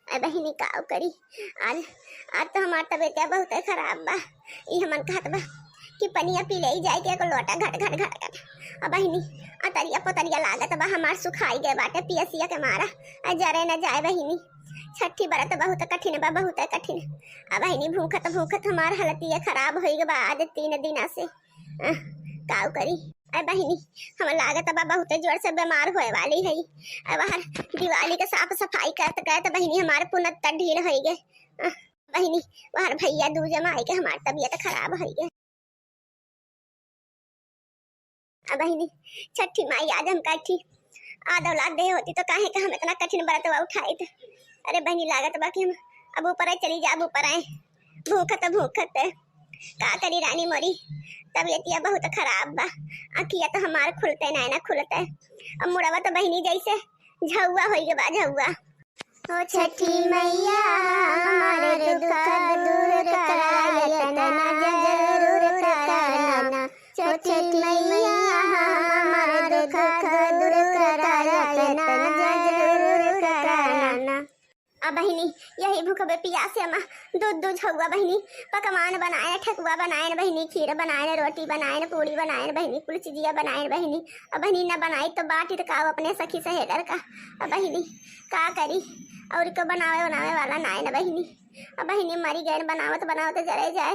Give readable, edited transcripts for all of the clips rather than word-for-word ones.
अरे बहिनी का करी। आज आज तो हमार तबीयत बहुत खराब बा। ई हमन कहत बा कि पनिया पी ले जाए के लोटा घट घट घट घट। अब बहिनी अतरिया पतरिया लागत बा हमार सुखाई गए बाटे पियसिया के मारा। जरे न जाए बहिनी। छठी बरत बहुत कठिन बा बहुत कठिन। अब बहिनी भूखत भूखत हमार हालतिया खराब हो गई बा आज 3 दिन से। का करी। अरे बहिनी हम लागत बा बहुत जोर से बीमार होए वाली है। अब बाहर दिवाली के साफ सफाई करते करते बहिनी हमारे पुनः ढील हो गए। बहिनी बाहर भैया दू जमाई के हमार तबीयत खराब हो गए। बहिनी छठी माई आज हम काठी आधा औलाद दे होती तो काहे का हम इतना कठिन व्रत उठाए थे। अरे बहिनी लागत बा कि हम अब ऊपर चली जा, अब ऊपर आए भूखत भूखत का करी रानी मोरी तबीयतिया बहुत खराब बा। आखिया तो हमार खुलते ना खुलते। अब मुड़वा तो बहिनी जैसे झौआ हो गए बा झौआ। ओ छठी मैया हमारे दुख दूर करायतना जरूर कराना। छठी मैया हमारे दुख दूर करायतना जरूर कराना। अब बहिनी यही भूख बे पियासे अम्मा दूध दूध हुआ बहिनी पकवान बनाए ठकुआ बनाए बहिनी खीर बनाए रोटी बनाए पूड़ी बनाए बहिनी कुल चीजिया बनाए बहिनी। अब बहिनी न बनाई तो बाटी तो का अपने सखी सहेगर का। अब बहिनी का करी और को बनावे बनावे वाला ना है न बहिनी। अब बहिनी मरी गए बनावत बनावत जरे जाए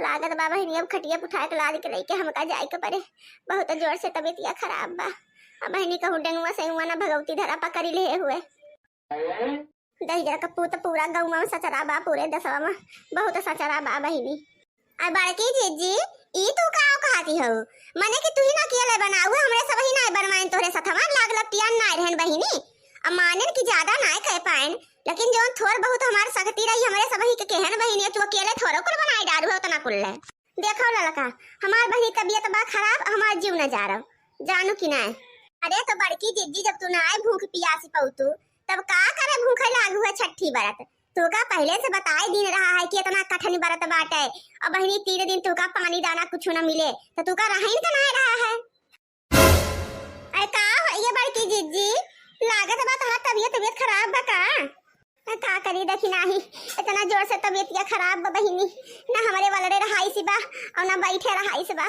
लागत बा बहिनी। अब खटिया उठा के लाद के लेके हमका जाए के पड़े बहुत जोर से तबीयतिया खराब बा। अब बहिनी कहूँ डेंगुआ से हुआ न भगवती धरा पकड़ी ले हुए दही का पूत पूरा गौवा में सचरा बा पूरे दसवा में बहुत सचरा बा बहिनी। आ बड़की जीजी ई तू का कहती हो माने कि तू ही ना किया बनाऊ हमरे सब ही ना बनवाइन तोरे सथवा लाग लपटिया ना रहन बहिनी। अब माने कि ज्यादा ना कह पाएन लेकिन जोन थोड़ बहुत हमार सकती रही हमरे सब ही के कहन बहिनी तू अकेले थोड़ो कुल बनाई डारू हो तना कुल देखो ललका हमार बहिनी तबीयत बा खराब हमार जीव न जा रहा जानू कि ना। अरे तो बड़की जीजी जब तू ना आए भूख पियासी पौतू तब का करे भूखे लागू है छठी बरत। तू का पहले से बताए दिन रहा है कि इतना कठिन बरत बाटे और बहिनी 3 दिन तू का पानी दाना कुछ न मिले तो तू का रहीन तो नहीं रहा है। अरे का हो ये बड़की जीजी लागत बा तोहरा तबीयत खराब बा का करी देखी नाही इतना जोर से तबीयत खराब बा बहिनी ना हमारे वाले रहाई सी बा और ना बैठे रहाई सी बा।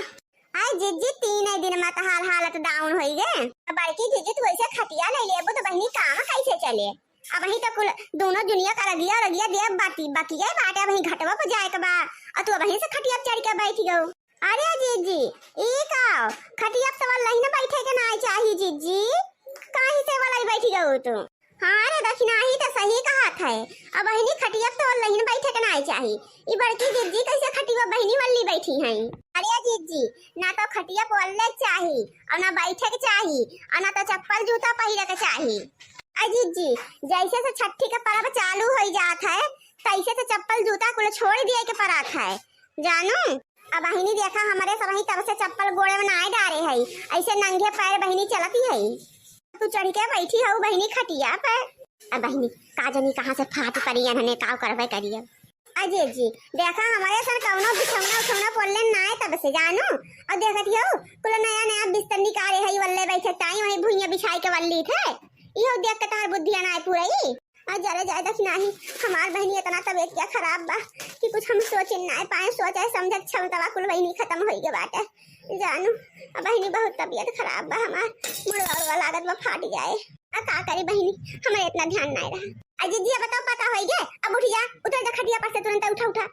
आई जीजी 3 दिन में तो हालत डाउन हो गए। बड़की जीजी तू ऐसे खटिया ले लेबो तो बहिनी काम कैसे चले। अब वही तो कुल दोनों दुनिया का रगिया रगिया दे बाकी है बाटे वही घटवा पर जाए के बा और तू वहीं से खटिया चढ़ के बैठ गओ। अरे जीजी ई का खटिया तो वाला ही ना बैठे के ना चाहिए जीजी काहे से वाला ही बैठ गओ तू। हां रे दक्षिणा ही तो सही कहा है। अब बहिनी खटिया तो वाला ही ना बैठे के ना चाहिए। ई बड़की जीजी कैसे खटिया बहिनी वाली बैठी हैं। अरे जीजी ना तो खटिया पल्ले चाहिए और ना बैठे के चाहिए और ना तो चप्पल जूता पहने के चाहिए। जीजी जैसे से छठी का पर्व चालू हो जात है तैसे से चप्पल जूता कुल छोड़ दिए के परात है जानू। अब बहिनी देखा हमारे सब ही तब से चप्पल गोड़े में ना डाले है ऐसे नंगे पैर बहिनी चलती है। तू चढ़ के बैठी हो बहिनी खटिया पे। अब बहिनी का जानी कहां से फाट पड़ी है का करबे करिए। अजय जी देखा हमारे सर कौनो बिछौना उछौना पोलने ना है तब से जानू और देखती हो कुल नया नया बिस्तर निकाले है वल्ले बैठे टाइम वही भुइया बिछाई के वल्ली थे इहो देख के तार बुद्धिया ना पूरा ही। आज जरे जाए दख नाही हमार बहनी इतना तबीयत क्या खराब बा कि कुछ हम सोच ना पाए सोचे समझ क्षमता कुल बहनी खत्म हो गई बात है जानू। अब बहनी बहुत तबीयत खराब बा हमार मुड़वा लागत बा फाट जाए। आ का करे बहनी हमारे इतना ध्यान नहीं रहा। अजय जी बताओ पता हो गया अब उठ जा उतर जा खटिया पर से तुरंत उठा।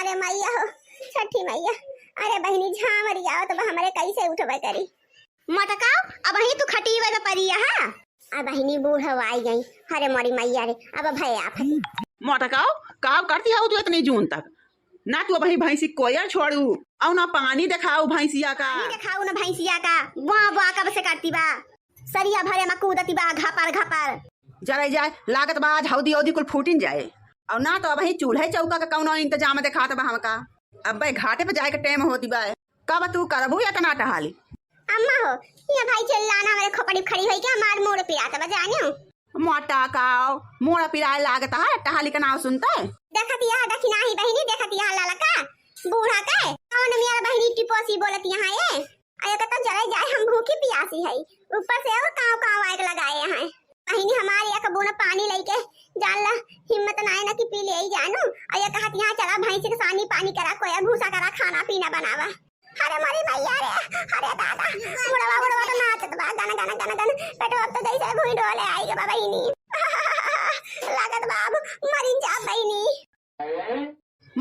अरे मैया हो छठी मैया अरे बहनी झामर जाओ तो हमारे कैसे उठबे करी मटकाओ अब वही तू खटिया पे पड़ी है। अब बहनी बूढ़ आई गई अरे मोरी मैया रे अब भय आप मटकाओ काम करती है तू इतनी जून तक ना तू वही भैंसी कोयर छोड़ू और ना पानी दिखाऊ भैंसिया का दिखाऊ ना भैंसिया का वाह वाह कब से करती बा सरिया भरे में कूदती बा घापर जरे जाए लागत बा हौदी हौदी कुल फूटिन जाए और ना तो वही चूल्हे चौका का कौनो इंतजाम दिखात बा हमका। अब भाई घाटे पे जाए के टाइम होती बा कब तू करबू या तना टहाली। अम्मा हो ये भाई चिल्लाना मेरे खोपड़ी खड़ी होई के हमार मोड़ पे आता बजानियो मोटा काओ मोड़ा पिराए लागत है टहाली का नाम सुनते देखती है दक्षिणा ही बहनी देखती है लाला का बूढ़ा का कौन मेरा बहनी टिपोसी बोलती है ये आया तो जरा जाए हम भूखी पियासी है ऊपर से और काव काव आग लगाए हैं बहनी हमारी एक बूंद पानी लेके जान ला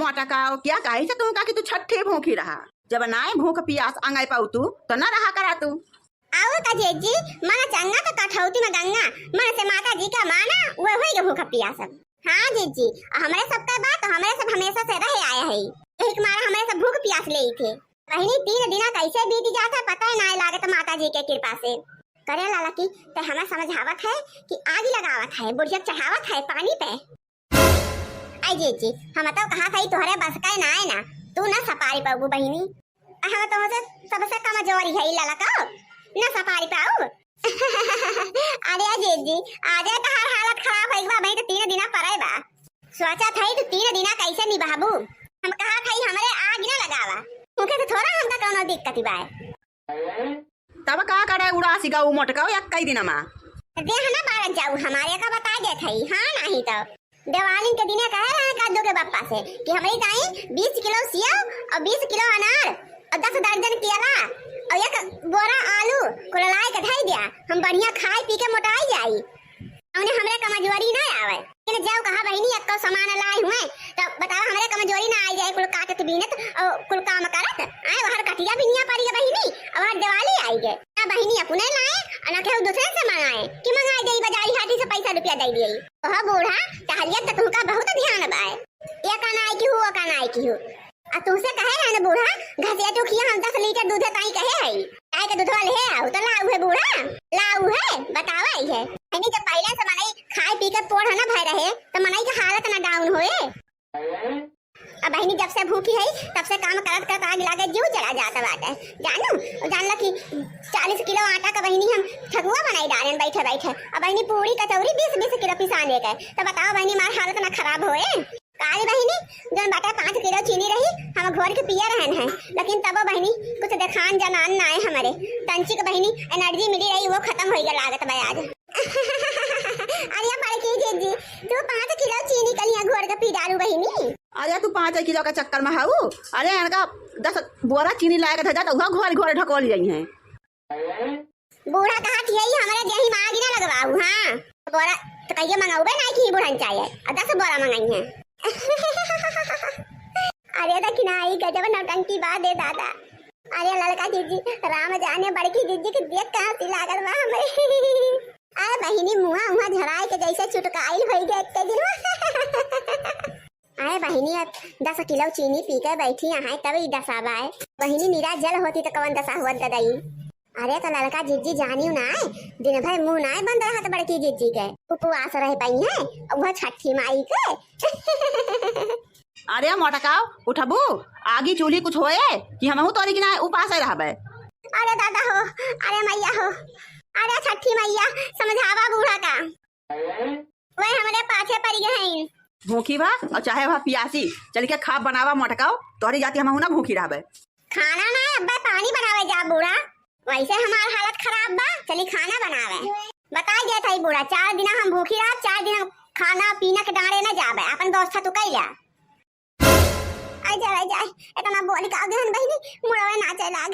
मोटकाओ क्या कही से तू का कि तू छठे भूखी रहा जब नाए भूख पियास अंगाई पाऊ तू तो न रहा करा तू आओ का जेजी माना चंगा तो कठौती में गंगा मन से माता जी का माना वो होई भूखा पिया सब। हाँ जीजी हमारे सबका बात तो हमारे सब हमेशा से रहे आया है एक मारा हमारे सब भूख प्यास ले थे पहले 3 दिन कैसे बीत जाता पता ही ना लागत माता जी के कृपा से करे लाला की ते हमें समझावत है कि आग लगावत है बुढ़िया चढ़ावत है पानी पे। आई जीजी हम तो कहा था तोहरे बस का ना है ना तू ना सपारी पाऊ बहिनी हम तो सबसे कमजोरी है लाला का ना सफारी पाऊ। अरे जीजी आज तो हर हालत खराब है बा भाई तो 3 दिन परे बा सोचा था तो 3 दिन कैसे निभाबू हम कहा था हमरे आग ना लगावा मुखे तो थोड़ा हमका कोनो दिक्कत बा तब का करे उड़ासी का मोटकाओ या कई दिन मा देह ना बारत जाऊ हमारे का बता दे थई। हां नहीं तो दिवाली के दिने कहे रहे कादो के पापा से कि हमारी ताई 20 किलो सेव और 20 किलो अनार और 10 दर्जन केला और 1 बोरा आलू कुललाए के धई दिया हम बढ़िया खाए पी के मोटाई जाई हमने हमरे कमजोरी ना आवे लेकिन जब कहा बहिनी एक सामान लाए हुए तो बताओ हमरे कमजोरी ना आई जाए कुल काटत बीनत और कुल काम करत आए बाहर कटिया बिनिया पड़ी बहिनी और दिवाली आई गए ना बहिनी अपने लाए और ना केहू दूसरे से मंगाए कि मंगाई देई बाजारी हाटी से पैसा रुपया दे दिए ओह बूढ़ा तहरियत तो तुमका बहुत ध्यान बाए ये का नाई की हुआ का नाई की हु आ तुमसे कहे रहे ना बूढ़ा घसिया तो खिया हम 10 लीटर दूध ताई कहे है गाय के दूधवा ले आओ तो लाऊ है बूढ़ा लाऊ है बतावा ही है नहीं जब पहले से मनाई खाए पी के पोड़ है ना भय रहे तो मनाई की हालत ना डाउन होए अब बहनी जब से भूखी है तब से काम करत करत आग लागे जीव चला जाता बाटे जानू जान ला कि 40 किलो आटा का बहनी हम ठगुआ बनाई डालन बैठे बैठे अब बहनी पूरी कचौरी 20 किलो पिसाने के तो बताओ बहनी हमारी हालत ना खराब होए काली बहनी जन बाटा 5 किलो चीनी रही हम घोर के पिया रहन है लेकिन तब बहनी कुछ देखान जनान ना आए हमारे तंची के बहनी एनर्जी मिली रही वो खत्म हो गया लागत भाई आज। अरे बड़की जीजी तू 5 किलो चीनी कलिया घोर के पी डालू बहनी अरे तू 5 किलो का चक्कर में हाउ अरे इनका 10 बोरा चीनी लाए के था तो वहां घर घर ढकोल जाई है बूढ़ा कहा थी हमारे जही मांगी ना लगवाऊ। हां बोरा तो कहिए मंगाऊबे ना कि बूढ़ा चाहिए और 10 बोरा मंगाई है। अरे देखना आई गजब नौटंकी बात है दादा। अरे लड़का जीजी राम जाने बड़की जीजी के देख कहां सी लागल बा हमरे अरे बहिनी मुहा मुहा झराए के जैसे चुटकाई होई गए एक दिन। अरे बहिनी 10 किलो चीनी पी के बैठी है तब ही दशा बाय बहिनी नीरा जल होती तो कवन दशा हुआ ददाई। अरे तो लड़का जीजी जानियो ना दिन भर मुंह ना बंद रहत बड़की जीजी के उपवास रह पाई है और वह छठी माई के। अरे मोटकाओ उठबू आगी चूल्ही कुछ होए कि हमहू तोरी कि ना उपास रहबे। अरे दादा हो अरे मैया हो अरे छठी मैया समझावा बूढ़ा का वह हमारे पाछे पड़ गए भूखी बा और चाहे वह पियासी चल के खा बनावा मोटकाओ तोरी जाती हमहू ना भूखी रहबे। खाना ना अब्बा पानी बनावे जा बूढ़ा वैसे हमार हालत खराब बा चली खाना बनावे बताई गया था बूढ़ा 4 दिन हम भूखी रह 4 दिन खाना पीना के डांडे न जावे अपन व्यवस्था तू कैला आई जाए इतना बोली का गहन बहिनी मुड़वे नाचे लाग।